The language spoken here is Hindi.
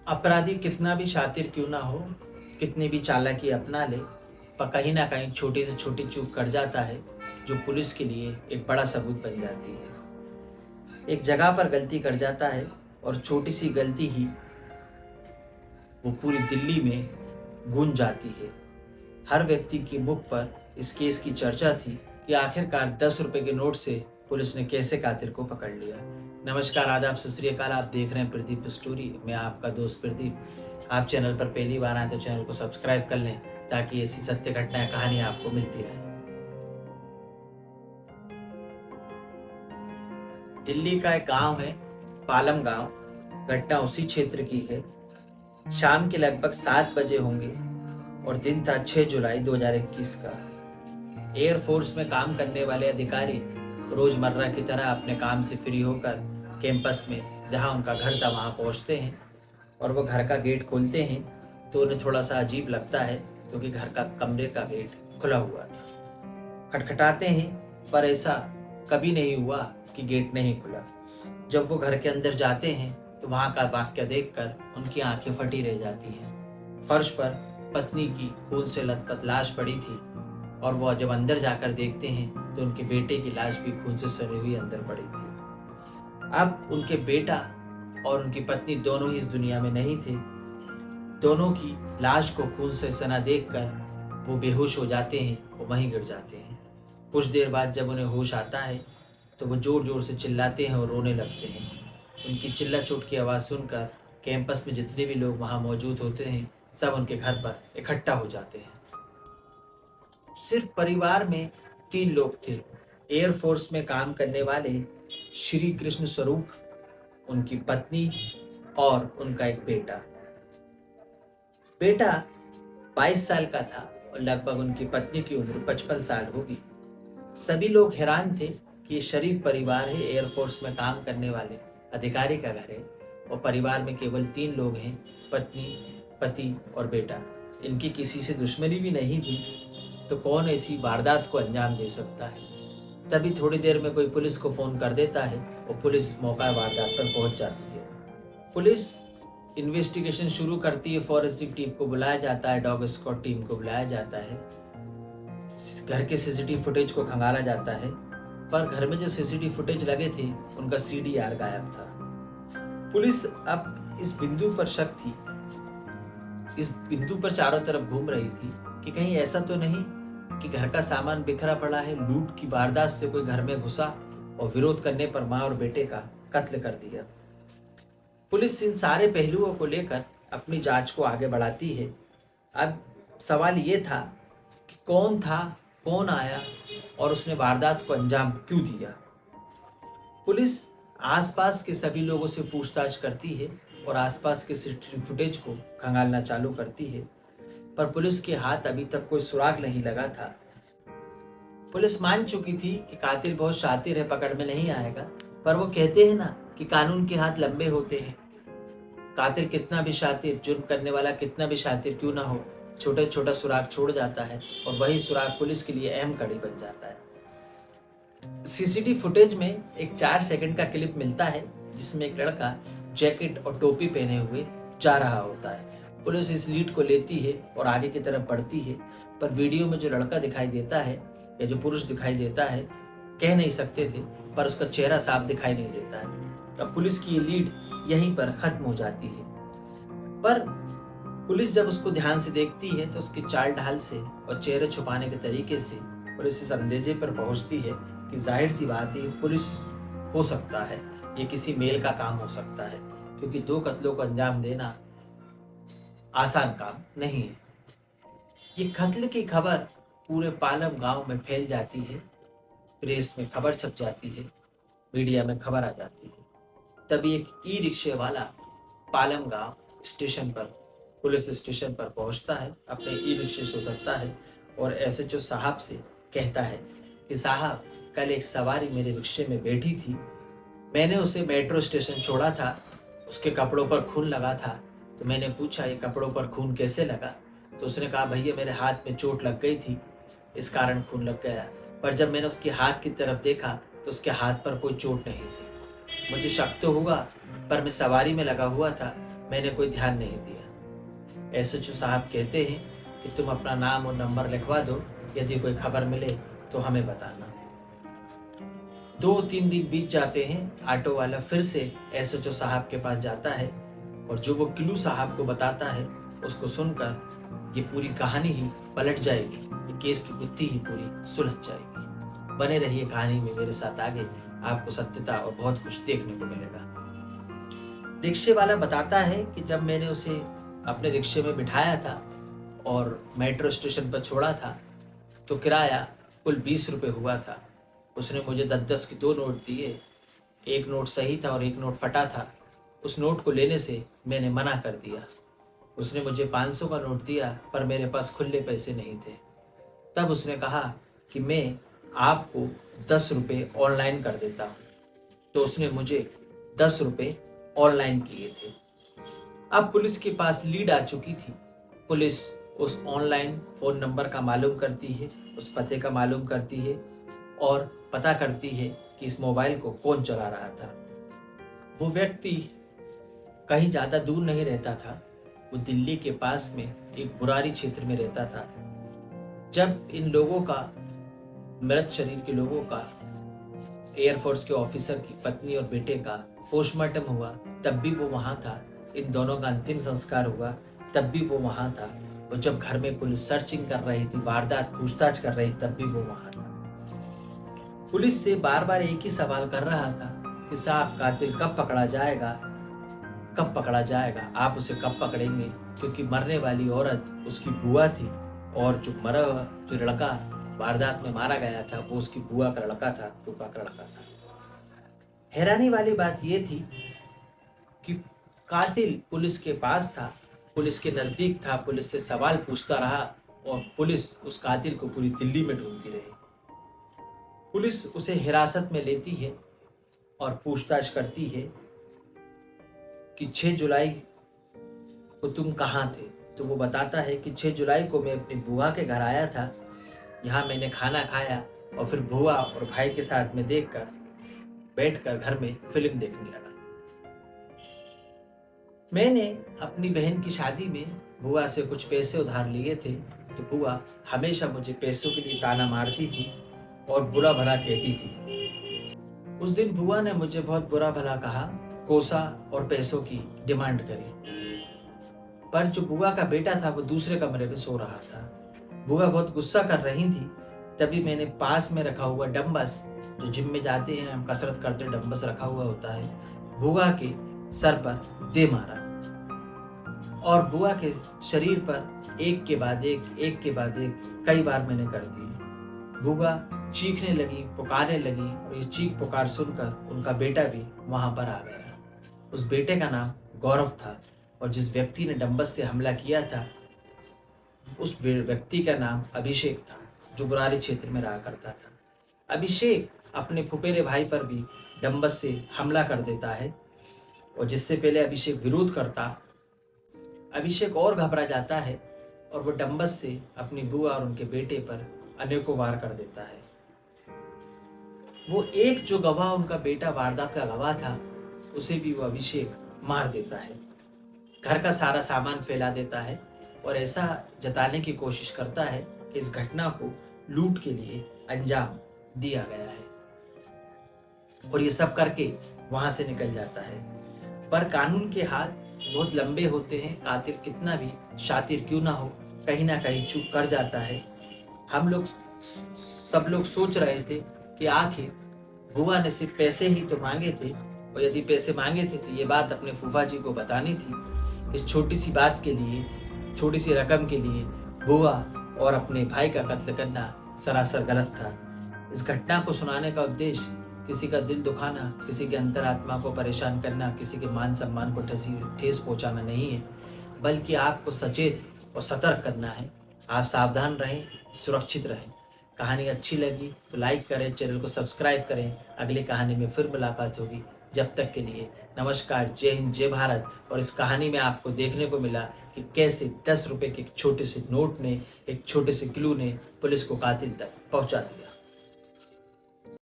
अपराधी कितना भी शातिर क्यों ना हो, कितनी भी चालाकी अपना ले, पर कहीं ना कहीं छोटी से छोटी चूक कर जाता है, जो पुलिस के लिए एक बड़ा सबूत बन जाती है। एक जगह पर गलती कर जाता है और छोटी सी गलती ही वो पूरी दिल्ली में गूंज जाती है। हर व्यक्ति के मुख पर इस केस की चर्चा थी कि आखिरकार 10 रुपए के नोट से पुलिस ने कैसे कातिल को पकड़ लिया। नमस्कार, आदाब, सत श्री अकाल। आप देख रहे हैं प्रदीप स्टोरी। मैं आपका दोस्त प्रदीप। आप चैनल पर पहली बार आए तो चैनल को सब्सक्राइब कर लें, ताकि ऐसी सत्य घटनाएं, कहानी आपको मिलती रहे। दिल्ली का एक गांव है, पालम गांव। घटना उसी क्षेत्र की है। शाम के लगभग 7 बजे होंगे और दिन था 6 जुलाई 2021 का। एयरफोर्स में काम करने वाले अधिकारी रोजमर्रा की तरह अपने काम से फ्री होकर कैंपस में, जहां उनका घर था, वहां पहुंचते हैं और वो घर का गेट खोलते हैं तो उन्हें थोड़ा सा अजीब लगता है, क्योंकि घर का कमरे का गेट खुला हुआ था। खटखटाते हैं, पर ऐसा कभी नहीं हुआ कि गेट नहीं खुला। जब वो घर के अंदर जाते हैं तो वहां का वाक्य देखकर उनकी आंखें फटी रह जाती हैं। फर्श पर पत्नी की खून से लथपथ लाश पड़ी थी और वो जब अंदर जाकर देखते हैं तो उनके बेटे की लाश भी खून से सड़ी हुई अंदर पड़ी थी। अब उनके बेटा और उनकी पत्नी दोनों ही इस दुनिया में नहीं थे। दोनों की लाश को खून से सना देखकर वो बेहोश हो जाते हैं और वहीं गिर जाते हैं। कुछ देर बाद जब उन्हें होश आता है तो वो जोर जोर से चिल्लाते हैं और रोने लगते हैं। उनकी चिल्ला चोट की आवाज़ सुनकर कैंपस में जितने भी लोग वहाँ मौजूद होते हैं, सब उनके घर पर इकट्ठा हो जाते हैं। सिर्फ परिवार में 3 लोग थे। एयरफोर्स में काम करने वाले श्री कृष्ण स्वरूप, उनकी पत्नी और उनका एक बेटा। बेटा 22 साल का था और लगभग उनकी पत्नी की उम्र 55 साल होगी। सभी लोग हैरान थे कि ये शरीफ परिवार है, एयरफोर्स में काम करने वाले अधिकारी का घर है और परिवार में केवल 3 लोग हैं, पत्नी, पति और बेटा। इनकी किसी से दुश्मनी भी नहीं थी, तो कौन ऐसी वारदात को अंजाम दे सकता है। तभी थोड़ी देर में कोई पुलिस को फोन कर देता है और पुलिस मौका वारदात पर पहुंच जाती है। पुलिस इन्वेस्टिगेशन शुरू करती है। फॉरेंसिक टीम को बुलाया जाता है, डॉग स्क्वाड टीम को बुलाया जाता है, घर के सीसीटीवी फुटेज को खंगाला जाता है, पर घर में जो सीसीटीवी फुटेज लगे थे उनका सीडीआर गायब था। पुलिस अब इस बिंदु पर शक थी, इस बिंदु पर चारों तरफ घूम रही थी कि कहीं ऐसा तो नहीं कि घर का सामान बिखरा पड़ा है, लूट की वारदात से कोई घर में घुसा और विरोध करने पर मां और बेटे का कत्ल कर दिया। पुलिस इन सारे पहलुओं को लेकर अपनी जांच को आगे बढ़ाती है। अब सवाल ये था कि कौन था, कौन आया और उसने वारदात को अंजाम क्यों दिया। पुलिस आसपास के सभी लोगों से पूछताछ करती है और आसपास के सीसीटीवी फुटेज को खंगालना चालू करती है, पर पुलिस के हाथ अभी तक कोई सुराग नहीं लगा था। पुलिस मान चुकी थी कि कातिल बहुत शातिर है, पकड़ में नहीं आएगा, पर वो कहते हैं ना कि कानून के हाथ लंबे होते हैं। कातिल कितना भी शातिर, जुर्म करने वाला कितना भी शातिर क्यों ना हो, छोटा छोटा सुराग छोड़ जाता है और वही सुराग पुलिस के लिए अहम कड़ी बन जाता है। सीसीटीवी फुटेज में एक 4 सेकंड का क्लिप मिलता है, जिसमें एक लड़का जैकेट और टोपी पहने हुए जा रहा होता है। पुलिस इस लीड को लेती है और आगे की तरफ बढ़ती है, पर वीडियो में जो लड़का दिखाई देता है या जो पुरुष दिखाई देता है, कह नहीं सकते थे, पर उसका चेहरा साफ दिखाई नहीं देता है। अब पुलिस की ये लीड यहीं पर खत्म हो जाती है। पर पुलिस जब उसको ध्यान से देखती है तो उसकी चाल ढाल से और चेहरे छुपाने के तरीके से पुलिस इस अंदेजे पर पहुंचती है कि जाहिर सी बात है, पुलिस हो सकता है, ये किसी मेल का काम हो सकता है, क्योंकि 2 कत्लों को अंजाम देना आसान काम नहीं है। ये कत्ल की खबर पूरे पालम गांव में फैल जाती है, प्रेस में खबर छप जाती है, मीडिया में खबर आ जाती है। तभी एक ई रिक्शे वाला पालम गांव स्टेशन पर, पुलिस स्टेशन पर पहुंचता है, अपने ई रिक्शे से उतरता है और एसएचओ साहब से कहता है कि साहब, कल एक सवारी मेरे रिक्शे में बैठी थी, मैंने उसे मेट्रो स्टेशन छोड़ा था, उसके कपड़ों पर खून लगा था, तो मैंने पूछा ये कपड़ों पर खून कैसे लगा, तो उसने कहा भैया मेरे हाथ में चोट लग गई थी, इस कारण खून लग गया। पर जब मैंने उसके हाथ की तरफ देखा तो उसके हाथ पर कोई चोट नहीं थी। मुझे शक तो हुआ, पर मैं सवारी में लगा हुआ था, मैंने कोई ध्यान नहीं दिया। एसएचओ साहब कहते हैं कि तुम अपना नाम और नंबर लिखवा दो, यदि कोई खबर मिले तो हमें बताना। 2-3 दिन बीत जाते हैं। ऑटो वाला फिर से एसएचओ साहब के पास जाता है और जो वो क्लू साहब को बताता है उसको सुनकर ये पूरी कहानी ही पलट जाएगी, ये केस की गुत्थी ही पूरी सुलझ जाएगी। बने रहिए कहानी में मेरे साथ आगे, आपको सत्यता और बहुत कुछ देखने को मिलेगा। रिक्शे वाला बताता है कि जब मैंने उसे अपने रिक्शे में बिठाया था और मेट्रो स्टेशन पर छोड़ा था तो किराया कुल 20 रुपये हुआ था। उसने मुझे 10-10 के 2 नोट दिए, एक नोट सही था और एक नोट फटा था। उस नोट को लेने से मैंने मना कर दिया। उसने मुझे 500 का नोट दिया पर मेरे पास खुले पैसे नहीं थे। तब उसने कहा कि मैं आपको 10 रुपये ऑनलाइन कर देता हूँ, तो उसने मुझे 10 रुपये ऑनलाइन किए थे। अब पुलिस के पास लीड आ चुकी थी। पुलिस उस ऑनलाइन फ़ोन नंबर का मालूम करती है, उस पते का मालूम करती है और पता करती है कि इस मोबाइल को कौन चला रहा था। वो व्यक्ति कहीं ज़्यादा दूर नहीं रहता था, वो दिल्ली के पास में एक बुरारी क्षेत्र में रहता था। जब इन लोगों का, मृत शरीर के लोगों का, एयरफोर्स के ऑफिसर की पत्नी और बेटे का पोस्टमार्टम हुआ तब भी वो वहाँ था। इन दोनों का अंतिम संस्कार हुआ तब भी वो वहाँ था। और जब घर में पुलिस सर्चिंग कर रही थी, वारदात पूछताछ कर रही तब भी वो वहाँ था। पुलिस से बार बार एक ही सवाल कर रहा था कि साहब कातिल कब पकड़ा जाएगा, कब पकड़ा जाएगा, आप उसे कब पकड़ेंगे, क्योंकि मरने वाली औरत उसकी बुआ थी और जो लड़का वारदात में मारा गया था वो उसकी बुआ का लड़का था, फूफा का लड़का था। हैरानी वाली बात ये थी कि कातिल पुलिस के पास था, पुलिस के नज़दीक था, पुलिस से सवाल पूछता रहा और पुलिस उस कातिल को पूरी दिल्ली में ढूंढती रही। पुलिस उसे हिरासत में लेती है और पूछताछ करती है कि 6 जुलाई को तुम कहाँ थे। तो वो बताता है कि 6 जुलाई को मैं अपनी बुआ के घर आया था, यहाँ मैंने खाना खाया और फिर बुआ और भाई के साथ में बैठकर घर में फिल्म देखने लगा। मैंने अपनी बहन की शादी में बुआ से कुछ पैसे उधार लिए थे, तो बुआ हमेशा मुझे पैसों के लिए ताना मारती थी और बुरा भला कहती थी। उस दिन बुआ ने मुझे बहुत बुरा भला कहा, कोसा और पैसों की डिमांड करी। पर जो बुआ का बेटा था वो दूसरे कमरे में सो रहा था। बुआ बहुत गुस्सा कर रही थी। तभी मैंने पास में रखा हुआ डंबस, जो जिम में जाते हैं हम कसरत करते, डंबस रखा हुआ होता है, बुआ के सर पर दे मारा और बुआ के शरीर पर एक के बाद एक कई बार मैंने कर दिए। बुआ चीखने लगी, पुकारने लगी और ये चीख पुकार सुनकर उनका बेटा भी वहां पर आ गया। उस बेटे का नाम गौरव था और जिस व्यक्ति ने डंबस से हमला किया था उस व्यक्ति का नाम अभिषेक था, जो बुरारी क्षेत्र में रहा करता था। अभिषेक अपने फुफेरे भाई पर भी डंबस से हमला कर देता है और जिससे पहले अभिषेक विरोध करता, अभिषेक और घबरा जाता है और वो डंबस से अपनी बुआ और उनके बेटे पर अनेकों वार कर देता है। वो एक जो गवाह, उनका बेटा वारदात का गवाह था, उसे भी वो अभिषेक मार देता है। घर का सारा सामान फैला देता है और ऐसा जताने की कोशिश करता है कि इस घटना को लूट के लिए अंजाम दिया गया है और ये सब करके वहां से निकल जाता है। पर कानून के हाथ बहुत लंबे होते हैं, कातिल कितना भी शातिर क्यों ना हो, कहीं ना कहीं चूक कर जाता है। सब लोग सोच रहे थे कि आखिर बुआ ने सिर्फ पैसे ही तो मांगे थे और यदि पैसे मांगे थे तो ये बात अपने फूफा जी को बतानी थी। इस छोटी सी बात के लिए, छोटी सी रकम के लिए बुआ और अपने भाई का कत्ल करना सरासर गलत था। इस घटना को सुनाने का उद्देश्य किसी का दिल दुखाना, किसी के अंतरात्मा को परेशान करना, किसी के मान सम्मान को ठेस पहुंचाना नहीं है, बल्कि आपको सचेत और सतर्क करना है। आप सावधान रहें, सुरक्षित रहें। कहानी अच्छी लगी तो लाइक करें, चैनल को सब्सक्राइब करें। अगली कहानी में फिर मुलाकात होगी। जब तक के लिए नमस्कार, जय हिंद, जय भारत। और इस कहानी में आपको देखने को मिला कि कैसे 10 रुपए के एक छोटे से नोट ने, एक छोटे से क्लू ने पुलिस को कातिल तक पहुंचा दिया।